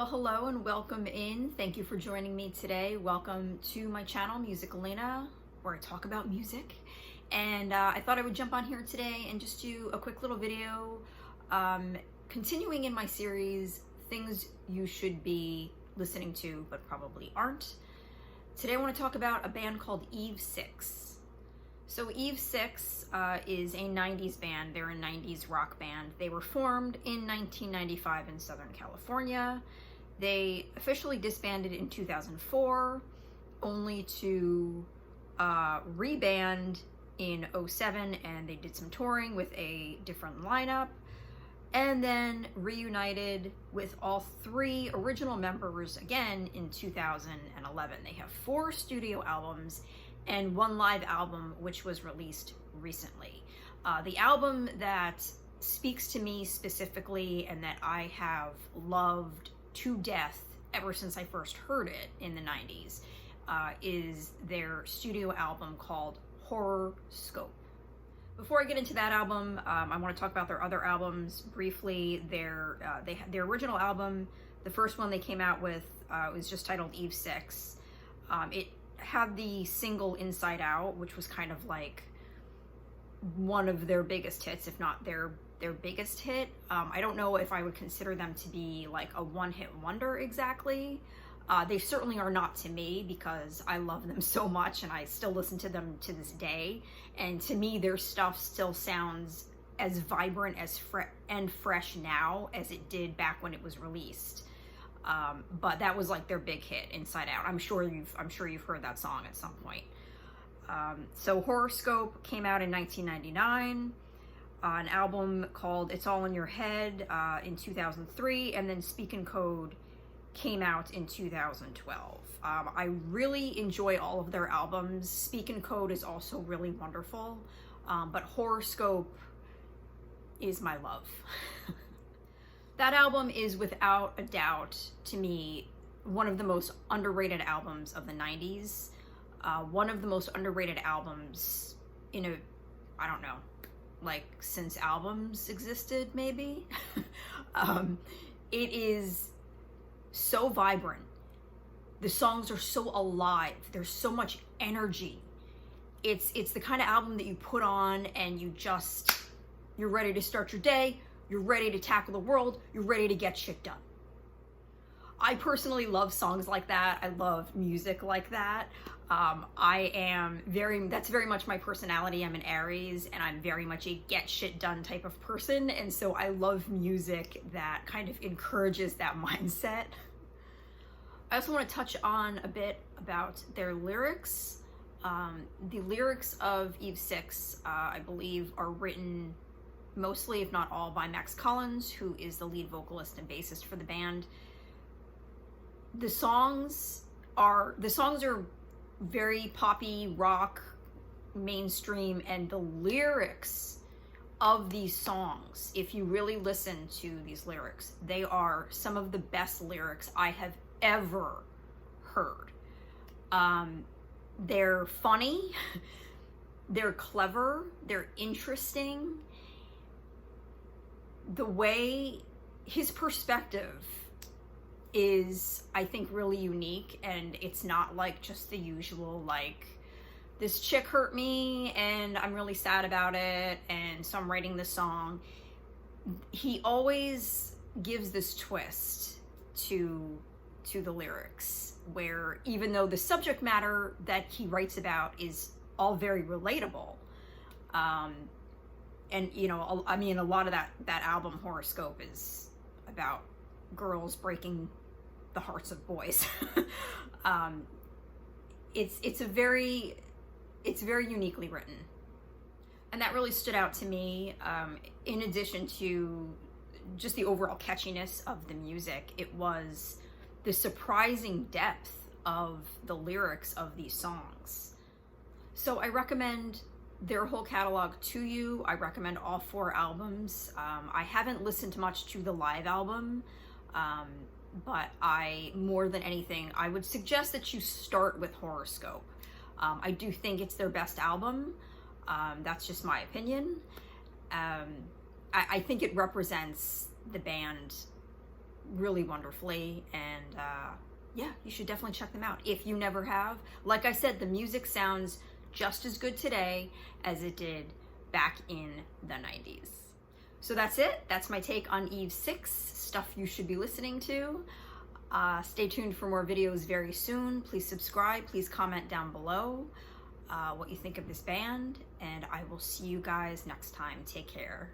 Well, hello and welcome in. Thank you for joining me today. Welcome to my channel, Mythical, where I talk about music. And I thought I would jump on here today and just do a quick little video, continuing in my series, things you should be listening to but probably aren't. Today I want to talk about a band called Eve 6. So Eve 6 is a 90s band. They're a 90s rock band. They were formed in 1995 in Southern California. They officially disbanded in 2004, only to reband in 2007, and they did some touring with a different lineup, and then reunited with all three original members again in 2011. They have 4 studio albums and 1 live album, which was released recently. The album that speaks to me specifically and that I have loved to death ever since I first heard it in the 90s is their studio album called Horrorscope. Before I get into that album, I want to talk about their other albums briefly. Their original album, the first one they came out with, was just titled Eve 6. It had the single Inside Out, which was kind of like one of their biggest hits, if not their biggest hit. I don't know if I would consider them to be like a one-hit wonder exactly. They certainly are not to me, because I love them so much and I still listen to them to this day. And to me, their stuff still sounds as vibrant and fresh now as it did back when it was released. But that was like their big hit, Inside Out. I'm sure you've heard that song at some point. So Horrorscope came out in 1999. An album called It's All in Your Head in 2003, and then Speak in Code came out in 2012. I really enjoy all of their albums. Speak in Code is also really wonderful, but Horrorscope is my love. That album is without a doubt, to me, one of the most underrated albums of the 90s. One of the most underrated albums I don't know, like since albums existed, maybe. It is so vibrant. The songs are so alive. There's so much energy. It's the kind of album that you put on and you're ready to start your day. You're ready to tackle the world. You're ready to get shit done. I personally love songs like that. I love music like that. That's very much my personality. I'm an Aries, and I'm very much a get shit done type of person. And so I love music that kind of encourages that mindset. I also want to touch on a bit about their lyrics. The lyrics of Eve 6, I believe, are written mostly, if not all, by Max Collins, who is the lead vocalist and bassist for the band. The songs are very poppy, rock, mainstream, and the lyrics of these songs, if you really listen to these lyrics, they are some of the best lyrics I have ever heard. They're funny, they're clever, they're interesting. The way his perspective is, I think, really unique, and it's not like just the usual, like, this chick hurt me and I'm really sad about it and so I'm writing this song. He always gives this twist to the lyrics, where even though the subject matter that he writes about is all very relatable, and you know, I mean, a lot of that album Horoscope is about girls breaking the hearts of boys. It's very uniquely written, and that really stood out to me. In addition to just the overall catchiness of the music, it was the surprising depth of the lyrics of these songs. So I recommend their whole catalog to you. I recommend all 4 albums. I haven't listened much to the live album, but more than anything, I would suggest that you start with Horoscope. I do think it's their best album. That's just my opinion. I think it represents the band really wonderfully. And yeah, you should definitely check them out if you never have. Like I said, the music sounds just as good today as it did back in the 90s. So that's it. That's my take on Eve 6, stuff you should be listening to. Stay tuned for more videos very soon. Please subscribe. Please comment down below what you think of this band. And I will see you guys next time. Take care.